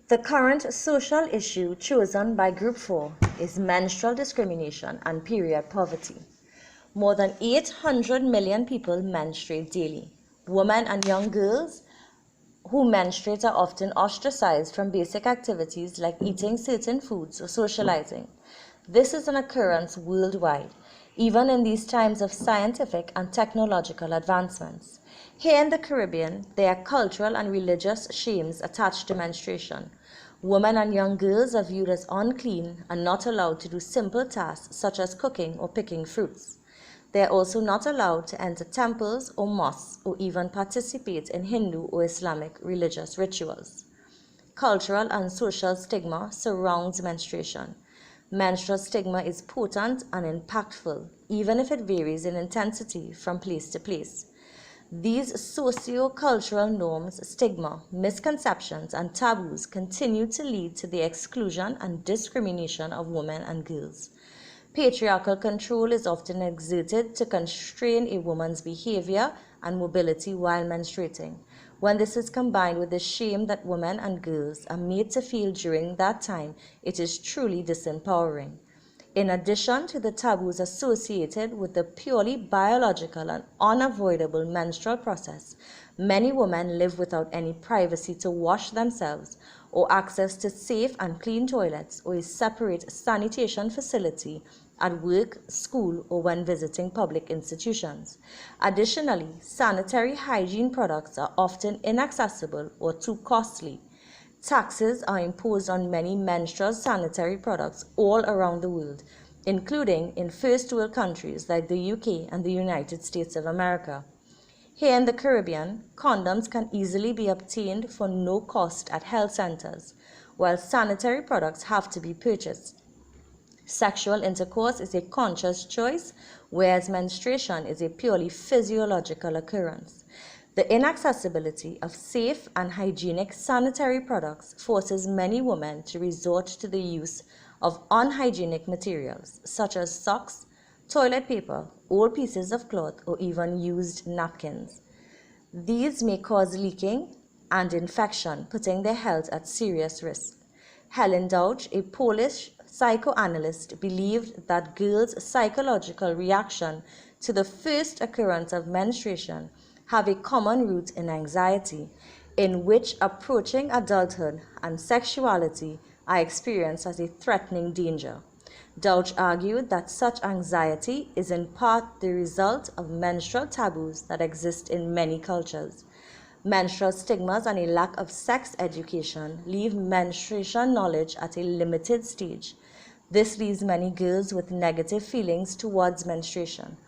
The current social issue chosen by Group 4 is menstrual discrimination and period poverty. More than 800 million people menstruate daily. Women and young girls who menstruate are often ostracized from basic activities like eating certain foods or socializing. This is an occurrence worldwide, even in these times of scientific and technological advancements. Here in the Caribbean, there are cultural and religious shames attached to menstruation. Women and young girls are viewed as unclean and not allowed to do simple tasks such as cooking or picking fruits. They are also not allowed to enter temples or mosques or even participate in Hindu or Islamic religious rituals. Cultural and social stigma surrounds menstruation. Menstrual stigma is potent and impactful, even if it varies in intensity from place to place. These socio-cultural norms, stigma, misconceptions, and taboos continue to lead to the exclusion and discrimination of women and girls. Patriarchal control is often exerted to constrain a woman's behavior and mobility while menstruating. When this is combined with the shame that women and girls are made to feel during that time, it is truly disempowering. In addition to the taboos associated with the purely biological and unavoidable menstrual process, many women live without any privacy to wash themselves or access to safe and clean toilets or a separate sanitation facility at work, school, or when visiting public institutions. Additionally, sanitary hygiene products are often inaccessible or too costly. Taxes are imposed on many menstrual sanitary products all around the world, including in first world countries like the UK and the United States of America. Here in the Caribbean, condoms can easily be obtained for no cost at health centers, while sanitary products have to be purchased. Sexual intercourse is a conscious choice, whereas menstruation is a purely physiological occurrence. The inaccessibility of safe and hygienic sanitary products forces many women to resort to the use of unhygienic materials such as socks, toilet paper, old pieces of cloth, or even used napkins. These may cause leaking and infection, putting their health at serious risk. Helen Douch, a Polish psychoanalyst, believed that girls' psychological reaction to the first occurrence of menstruation have a common root in anxiety, in which approaching adulthood and sexuality are experienced as a threatening danger. Douch argued that such anxiety is in part the result of menstrual taboos that exist in many cultures. Menstrual stigmas and a lack of sex education leave menstruation knowledge at a limited stage. This leaves many girls with negative feelings towards menstruation.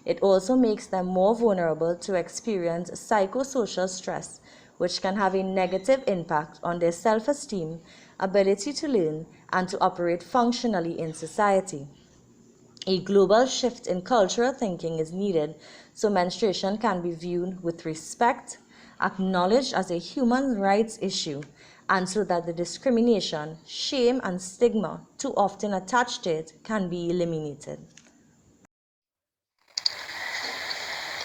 It also makes them more vulnerable to experience psychosocial stress, which can have a negative impact on their self-esteem, ability to learn, and to operate functionally in society. A global shift in cultural thinking is needed so menstruation can be viewed with respect, acknowledged as a human rights issue, and so that the discrimination, shame, and stigma too often attached to it can be eliminated.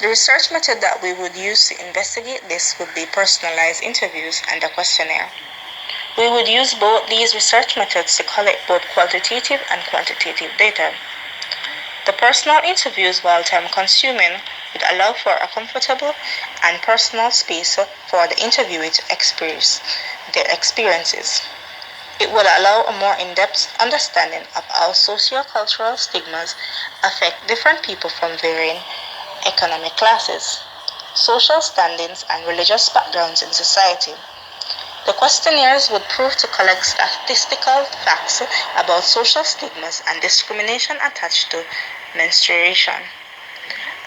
The research method that we would use to investigate this would be personalized interviews and a questionnaire. We would use both these research methods to collect both qualitative and quantitative data. The personal interviews, while time-consuming, would allow for a comfortable and personal space for the interviewee to express their experiences. It will allow a more in-depth understanding of how socio-cultural stigmas affect different people from varying economic classes, social standings, and religious backgrounds in society. The questionnaires would prove to collect statistical facts about social stigmas and discrimination attached to menstruation.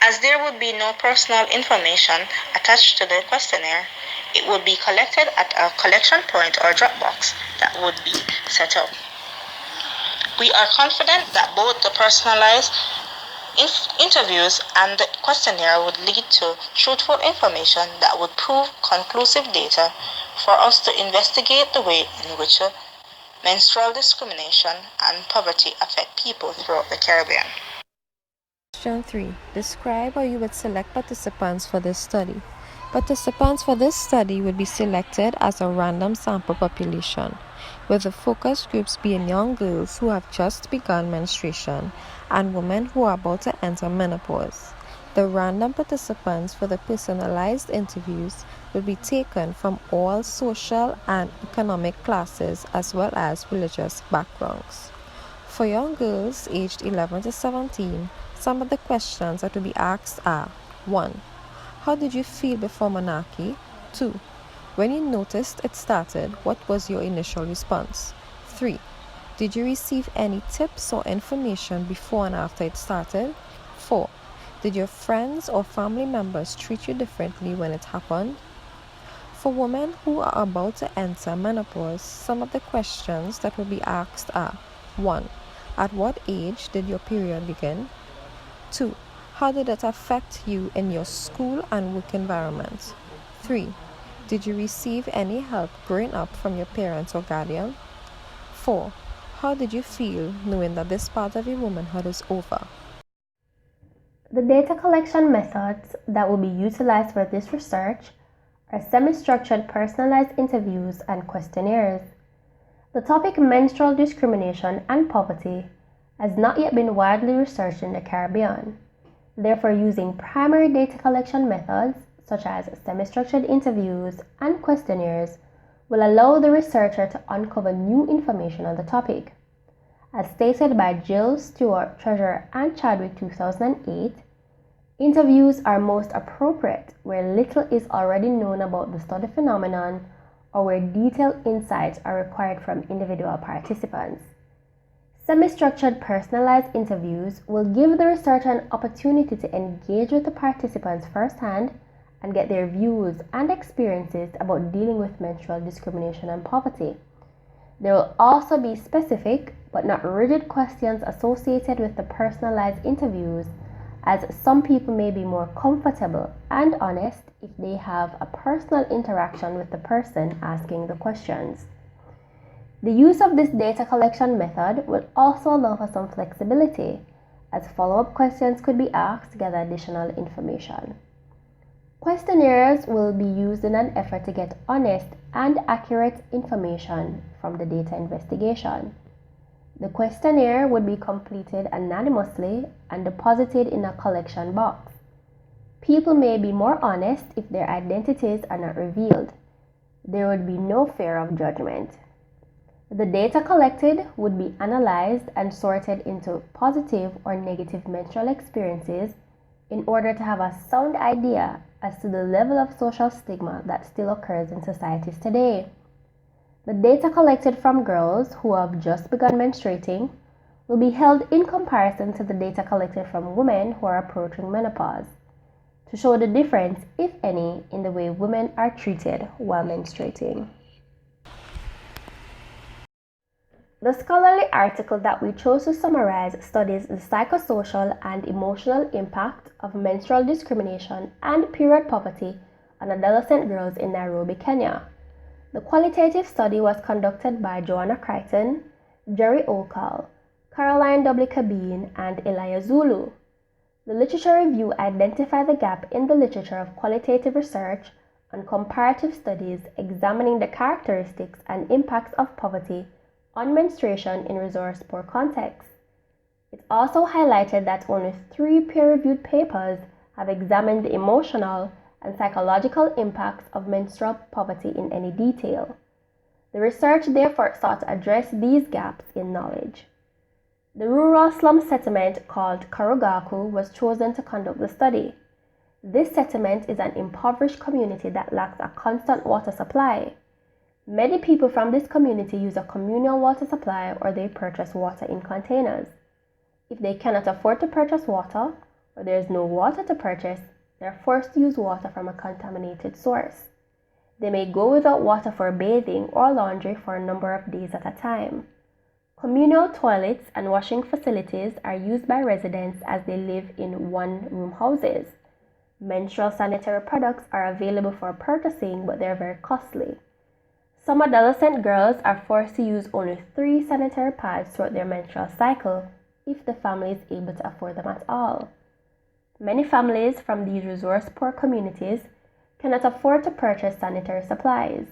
As there would be no personal information attached to the questionnaire, it would be collected at a collection point or drop box that would be set up. We are confident that both the personalized interviews and the questionnaire would lead to truthful information that would prove conclusive data for us to investigate the way in which menstrual discrimination and poverty affect people throughout the Caribbean. Question 3. Describe how you would select participants for this study. Participants for this study would be selected as a random sample population, with the focus groups being young girls who have just begun menstruation and women who are about to enter menopause. The random participants for the personalized interviews will be taken from all social and economic classes as well as religious backgrounds. For young girls aged 11 to 17, some of the questions that will be asked are: 1. How did you feel before monarchy? 2. When you noticed it started, what was your initial response? 3. Did you receive any tips or information before and after it started? 4. Did your friends or family members treat you differently when it happened? For women who are about to enter menopause, some of the questions that will be asked are: 1. At what age did your period begin? 2. How did it affect you in your school and work environment? 3. Did you receive any help growing up from your parents or guardian? 4. How did you feel knowing that this part of your womanhood is over? The data collection methods that will be utilized for this research are semi-structured personalized interviews and questionnaires. The topic menstrual discrimination and poverty has not yet been widely researched in the Caribbean. Therefore, using primary data collection methods such as semi-structured interviews and questionnaires will allow the researcher to uncover new information on the topic. As stated by Gill, Stewart, Treasurer, and Chadwick 2008, interviews are most appropriate where little is already known about the study phenomenon or where detailed insights are required from individual participants. Semi-structured personalized interviews will give the researcher an opportunity to engage with the participants firsthand and get their views and experiences about dealing with menstrual discrimination and poverty. There will also be specific but not rigid questions associated with the personalized interviews, as some people may be more comfortable and honest if they have a personal interaction with the person asking the questions. The use of this data collection method will also allow for some flexibility, as follow-up questions could be asked to gather additional information. Questionnaires will be used in an effort to get honest and accurate information from the data investigation. The questionnaire would be completed anonymously and deposited in a collection box. People may be more honest if their identities are not revealed. There would be no fear of judgment. The data collected would be analyzed and sorted into positive or negative menstrual experiences in order to have a sound idea as to the level of social stigma that still occurs in societies today. The data collected from girls who have just begun menstruating will be held in comparison to the data collected from women who are approaching menopause, to show the difference, if any, in the way women are treated while menstruating. The scholarly article that we chose to summarize studies the psychosocial and emotional impact of menstrual discrimination and period poverty on adolescent girls in Nairobi, Kenya. The qualitative study was conducted by Joanna Crichton, Jerry Okal, Caroline W. Kabiru, and Elia Zulu. The literature review identified the gap in the literature of qualitative research on comparative studies examining the characteristics and impacts of poverty on menstruation in resource-poor contexts. It also highlighted that only 3 peer-reviewed papers have examined the emotional and psychological impacts of menstrual poverty in any detail. The research therefore sought to address these gaps in knowledge. The rural slum settlement called Karugaku was chosen to conduct the study. This settlement is an impoverished community that lacks a constant water supply. Many people from this community use a communal water supply or they purchase water in containers. If they cannot afford to purchase water or there is no water to purchase, they are forced to use water from a contaminated source. They may go without water for bathing or laundry for a number of days at a time. Communal toilets and washing facilities are used by residents as they live in one-room houses. Menstrual sanitary products are available for purchasing, but they are very costly. Some adolescent girls are forced to use only 3 sanitary pads throughout their menstrual cycle if the family is able to afford them at all. Many families from these resource-poor communities cannot afford to purchase sanitary supplies.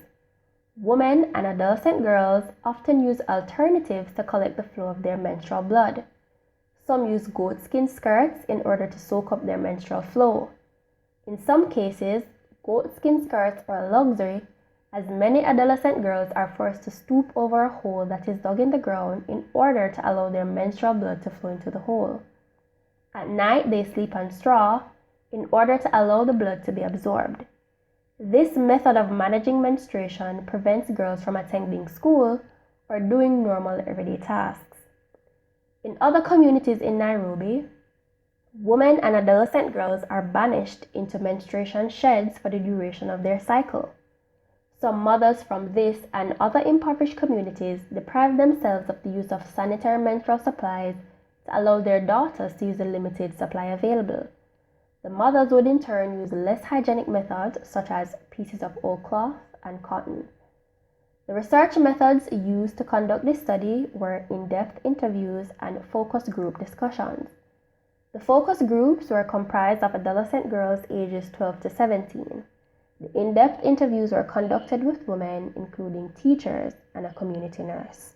Women and adolescent girls often use alternatives to collect the flow of their menstrual blood. Some use goatskin skirts in order to soak up their menstrual flow. In some cases, goatskin skirts are a luxury, as many adolescent girls are forced to stoop over a hole that is dug in the ground in order to allow their menstrual blood to flow into the hole. At night, they sleep on straw in order to allow the blood to be absorbed. This method of managing menstruation prevents girls from attending school or doing normal everyday tasks. In other communities in Nairobi, women and adolescent girls are banished into menstruation sheds for the duration of their cycle. Some mothers from this and other impoverished communities deprive themselves of the use of sanitary menstrual supplies to allow their daughters to use the limited supply available. The mothers would in turn use less hygienic methods such as pieces of old cloth and cotton. The research methods used to conduct this study were in-depth interviews and focus group discussions. The focus groups were comprised of adolescent girls ages 12 to 17. The in-depth interviews were conducted with women, including teachers and a community nurse.